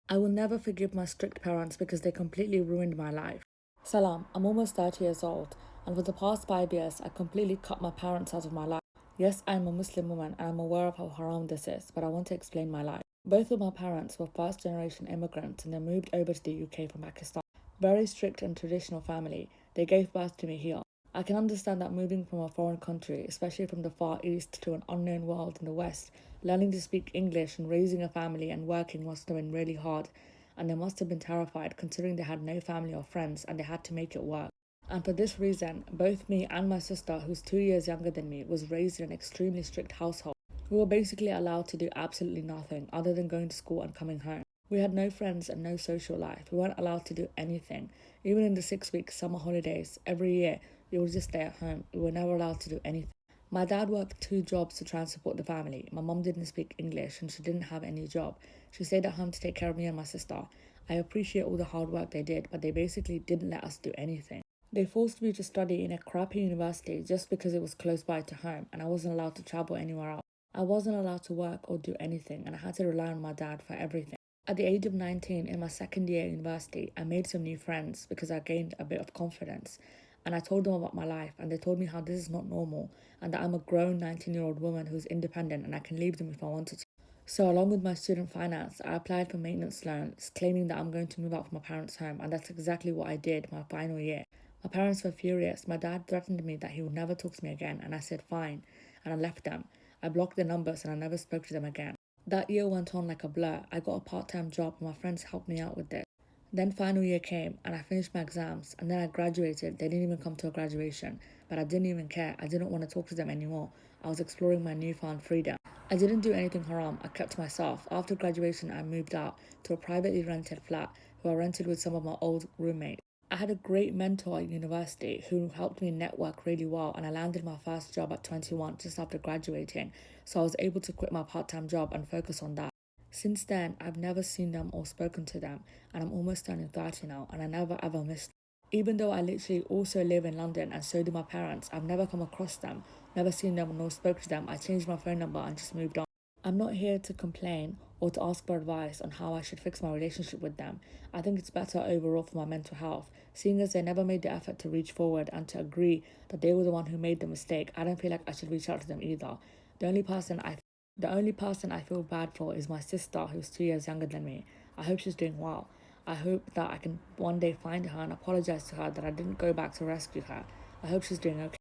I will never forgive my strict parents because they completely ruined my life. Salam, I'm almost 30 years old, and for the past 5 years, I completely cut my parents out of my life. Yes, I'm a Muslim woman and I'm aware of how haram this is, but I want to explain my life. Both of my parents were first generation immigrants and they moved over to the UK from Pakistan. Very strict and traditional family. They gave birth to me here. I can understand that moving from a foreign country, especially from the Far East to an unknown world in the West, learning to speak English and raising a family and working must have been really hard, and they must have been terrified considering they had no family or friends and they had to make it work. And for this reason, both me and my sister, who's 2 years younger than me, was raised in an extremely strict household. We were basically allowed to do absolutely nothing other than going to school and coming home. We had no friends and no social life. We weren't allowed to do anything. Even in the 6 week summer holidays, every year, we would just stay at home. We were never allowed to do anything. My dad worked two jobs to try and support the family. My mum didn't speak English and she didn't have any job. She stayed at home to take care of me and my sister. I appreciate all the hard work they did, but they basically didn't let us do anything. They forced me to study in a crappy university just because it was close by to home and I wasn't allowed to travel anywhere else. I wasn't allowed to work or do anything and I had to rely on my dad for everything. At the age of 19, in my second year at university, I made some new friends because I gained a bit of confidence. And I told them about my life, and they told me how this is not normal, and that I'm a grown 19-year-old woman who's independent and I can leave them if I wanted to. So, along with my student finance, I applied for maintenance loans, claiming that I'm going to move out from my parents' home, and that's exactly what I did my final year. My parents were furious. My dad threatened me that he would never talk to me again, and I said fine, and I left them. I blocked their numbers and I never spoke to them again. That year went on like a blur. I got a part time job and my friends helped me out with this. Then final year came and I finished my exams and then I graduated. They didn't even come to a graduation, but I didn't even care. I didn't want to talk to them anymore. I was exploring my newfound freedom. I didn't do anything haram. I kept to myself. After graduation, I moved out to a privately rented flat who I rented with some of my old roommates. I had a great mentor at university who helped me network really well, and I landed my first job at 21 just after graduating, so I was able to quit my part time job and focus on that. Since then, I've never seen them or spoken to them, and I'm almost turning 30 now, and I never ever missed them. Even though I literally also live in London and so do my parents, I've never come across them, never seen them nor spoke to them. I changed my phone number and just moved on. I'm not here to complain or to ask for advice on how I should fix my relationship with them. I think it's better overall for my mental health. Seeing as they never made the effort to reach forward and to agree that they were the one who made the mistake, I don't feel like I should reach out to them either. The only person I the only person I feel bad for is my sister, who's 2 years younger than me. I hope she's doing well. I hope that I can one day find her and apologize to her that I didn't go back to rescue her. I hope she's doing okay.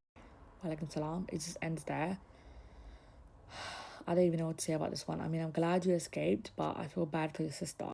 Walaikum salam. It just ends there. I don't even know what to say about this one. I mean, I'm glad you escaped, but I feel bad for your sister.